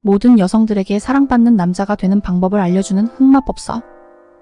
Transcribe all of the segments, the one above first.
모든 여성들에게 사랑받는 남자가 되는 방법을 알려주는 흑마법서.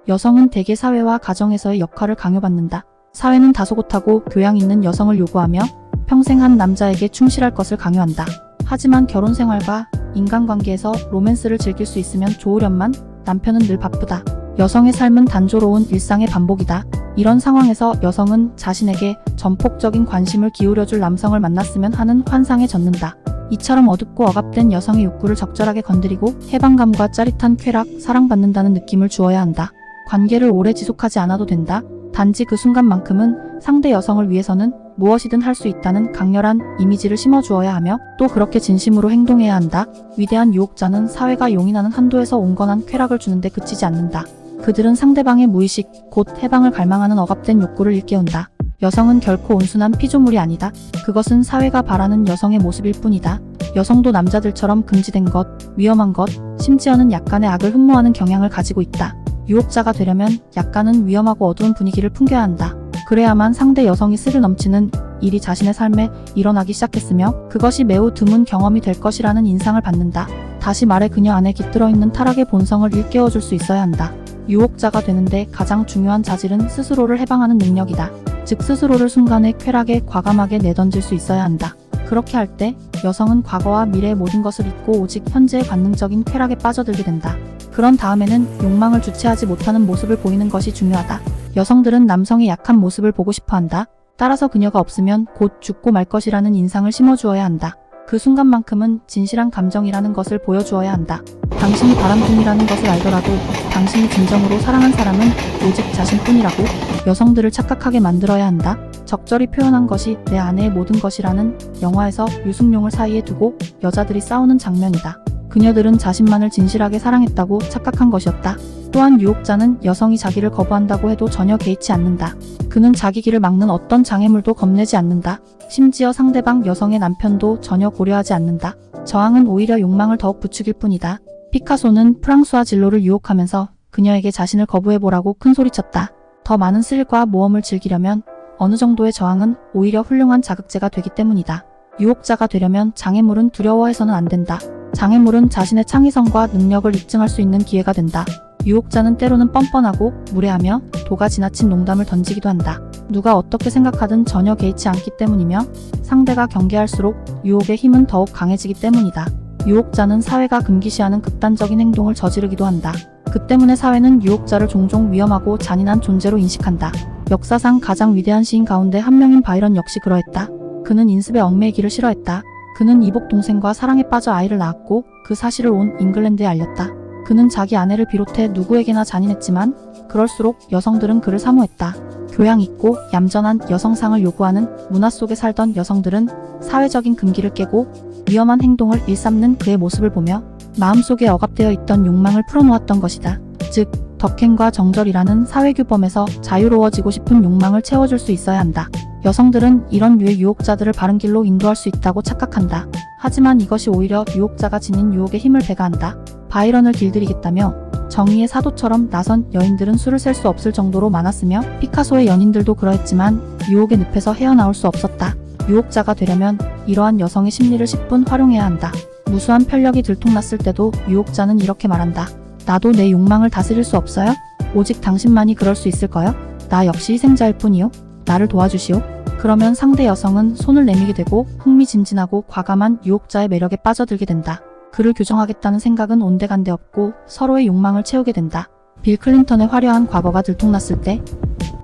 여성은 대개 사회와 가정에서의 역할을 강요받는다. 사회는 다소곳하고 교양 있는 여성을 요구하며 평생 한 남자에게 충실할 것을 강요한다. 하지만 결혼 생활과 인간관계에서 로맨스를 즐길 수 있으면 좋으련만 남편은 늘 바쁘다. 여성의 삶은 단조로운 일상의 반복이다. 이런 상황에서 여성은 자신에게 전폭적인 관심을 기울여줄 남성을 만났으면 하는 환상에 젖는다. 이처럼 어둡고 억압된 여성의 욕구를 적절하게 건드리고 해방감과 짜릿한 쾌락, 사랑받는다는 느낌을 주어야 한다. 관계를 오래 지속하지 않아도 된다. 단지 그 순간만큼은 상대 여성을 위해서는 무엇이든 할 수 있다는 강렬한 이미지를 심어주어야 하며 또 그렇게 진심으로 행동해야 한다. 위대한 유혹자는 사회가 용인하는 한도에서 온건한 쾌락을 주는데 그치지 않는다. 그들은 상대방의 무의식, 곧 해방을 갈망하는 억압된 욕구를 일깨운다. 여성은 결코 온순한 피조물이 아니다. 그것은 사회가 바라는 여성의 모습일 뿐이다. 여성도 남자들처럼 금지된 것, 위험한 것, 심지어는 약간의 악을 흠모하는 경향을 가지고 있다. 유혹자가 되려면 약간은 위험하고 어두운 분위기를 풍겨야 한다. 그래야만 상대 여성이 스릴 넘치는 일이 자신의 삶에 일어나기 시작했으며 그것이 매우 드문 경험이 될 것이라는 인상을 받는다. 다시 말해 그녀 안에 깃들어 있는 타락의 본성을 일깨워줄 수 있어야 한다. 유혹자가 되는데 가장 중요한 자질은 스스로를 해방하는 능력이다. 즉 스스로를 순간의 쾌락에 과감하게 내던질 수 있어야 한다. 그렇게 할 때 여성은 과거와 미래의 모든 것을 잊고 오직 현재의 관능적인 쾌락에 빠져들게 된다. 그런 다음에는 욕망을 주체하지 못하는 모습을 보이는 것이 중요하다. 여성들은 남성의 약한 모습을 보고 싶어한다. 따라서 그녀가 없으면 곧 죽고 말 것이라는 인상을 심어주어야 한다. 그 순간만큼은 진실한 감정이라는 것을 보여주어야 한다. 당신이 바람둥이라는 것을 알더라도 당신이 진정으로 사랑한 사람은 오직 자신뿐이라고 여성들을 착각하게 만들어야 한다. 적절히 표현한 것이 내 아내의 모든 것이라는 영화에서 유승용을 사이에 두고 여자들이 싸우는 장면이다. 그녀들은 자신만을 진실하게 사랑했다고 착각한 것이었다. 또한 유혹자는 여성이 자기를 거부한다고 해도 전혀 개의치 않는다. 그는 자기 길을 막는 어떤 장애물도 겁내지 않는다. 심지어 상대방 여성의 남편도 전혀 고려하지 않는다. 저항은 오히려 욕망을 더욱 부추길 뿐이다. 피카소는 프랑수아 질로를 유혹하면서 그녀에게 자신을 거부해보라고 큰소리쳤다. 더 많은 스릴과 모험을 즐기려면 어느 정도의 저항은 오히려 훌륭한 자극제가 되기 때문이다. 유혹자가 되려면 장애물은 두려워해서는 안 된다. 장애물은 자신의 창의성과 능력을 입증할 수 있는 기회가 된다. 유혹자는 때로는 뻔뻔하고 무례하며 도가 지나친 농담을 던지기도 한다. 누가 어떻게 생각하든 전혀 개의치 않기 때문이며 상대가 경계할수록 유혹의 힘은 더욱 강해지기 때문이다. 유혹자는 사회가 금기시하는 극단적인 행동을 저지르기도 한다. 그 때문에 사회는 유혹자를 종종 위험하고 잔인한 존재로 인식한다. 역사상 가장 위대한 시인 가운데 한 명인 바이런 역시 그러했다. 그는 인습에 얽매이기를 싫어했다. 그는 이복 동생과 사랑에 빠져 아이를 낳았고 그 사실을 온 잉글랜드에 알렸다. 그는 자기 아내를 비롯해 누구에게나 잔인했지만 그럴수록 여성들은 그를 사모했다. 교양 있고 얌전한 여성상을 요구하는 문화 속에 살던 여성들은 사회적인 금기를 깨고 위험한 행동을 일삼는 그의 모습을 보며 마음속에 억압되어 있던 욕망을 풀어놓았던 것이다. 즉, 덕행과 정절이라는 사회규범에서 자유로워지고 싶은 욕망을 채워줄 수 있어야 한다. 여성들은 이런 류의 유혹자들을 바른 길로 인도할 수 있다고 착각한다. 하지만 이것이 오히려 유혹자가 지닌 유혹에 힘을 배가한다. 바이런을 길들이겠다며 정의의 사도처럼 나선 여인들은 수를 셀 수 없을 정도로 많았으며 피카소의 연인들도 그러했지만 유혹의 늪에서 헤어나올 수 없었다. 유혹자가 되려면 이러한 여성의 심리를 10분 활용해야 한다. 무수한 편력이 들통났을 때도 유혹자는 이렇게 말한다. 나도 내 욕망을 다스릴 수 없어요? 오직 당신만이 그럴 수 있을 거요? 나 역시 희생자일 뿐이요. 나를 도와주시오. 그러면 상대 여성은 손을 내미게 되고 흥미진진하고 과감한 유혹자의 매력에 빠져들게 된다. 그를 교정하겠다는 생각은 온데간데 없고 서로의 욕망을 채우게 된다. 빌 클린턴의 화려한 과거가 들통났을 때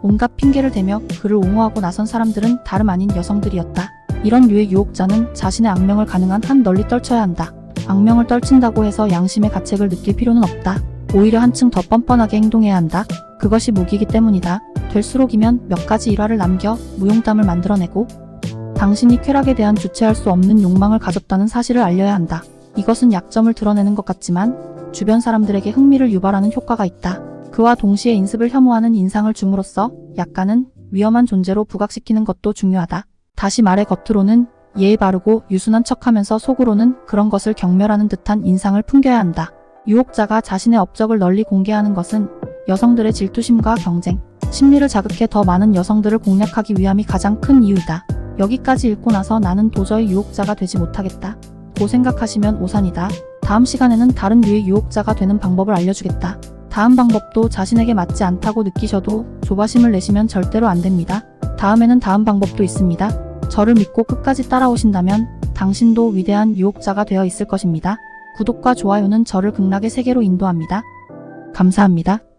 온갖 핑계를 대며 그를 옹호하고 나선 사람들은 다름 아닌 여성들이었다. 이런 류의 유혹자는 자신의 악명을 가능한 한 널리 떨쳐야 한다. 악명을 떨친다고 해서 양심의 가책을 느낄 필요는 없다. 오히려 한층 더 뻔뻔하게 행동해야 한다. 그것이 무기이기 때문이다. 될수록이면 몇 가지 일화를 남겨 무용담을 만들어내고 당신이 쾌락에 대한 주체할 수 없는 욕망을 가졌다는 사실을 알려야 한다. 이것은 약점을 드러내는 것 같지만 주변 사람들에게 흥미를 유발하는 효과가 있다. 그와 동시에 인습을 혐오하는 인상을 줌으로써 약간은 위험한 존재로 부각시키는 것도 중요하다. 다시 말해 겉으로는 예의 바르고 유순한 척하면서 속으로는 그런 것을 경멸하는 듯한 인상을 풍겨야 한다. 유혹자가 자신의 업적을 널리 공개하는 것은 여성들의 질투심과 경쟁, 심리를 자극해 더 많은 여성들을 공략하기 위함이 가장 큰 이유이다. 여기까지 읽고 나서 나는 도저히 유혹자가 되지 못하겠다 고 생각하시면 오산이다. 다음 시간에는 다른 류의 유혹자가 되는 방법을 알려주겠다. 다음 방법도 자신에게 맞지 않다고 느끼셔도 조바심을 내시면 절대로 안 됩니다. 다음에는 다음 방법도 있습니다. 저를 믿고 끝까지 따라오신다면 당신도 위대한 유혹자가 되어 있을 것입니다. 구독과 좋아요는 저를 극락의 세계로 인도합니다. 감사합니다.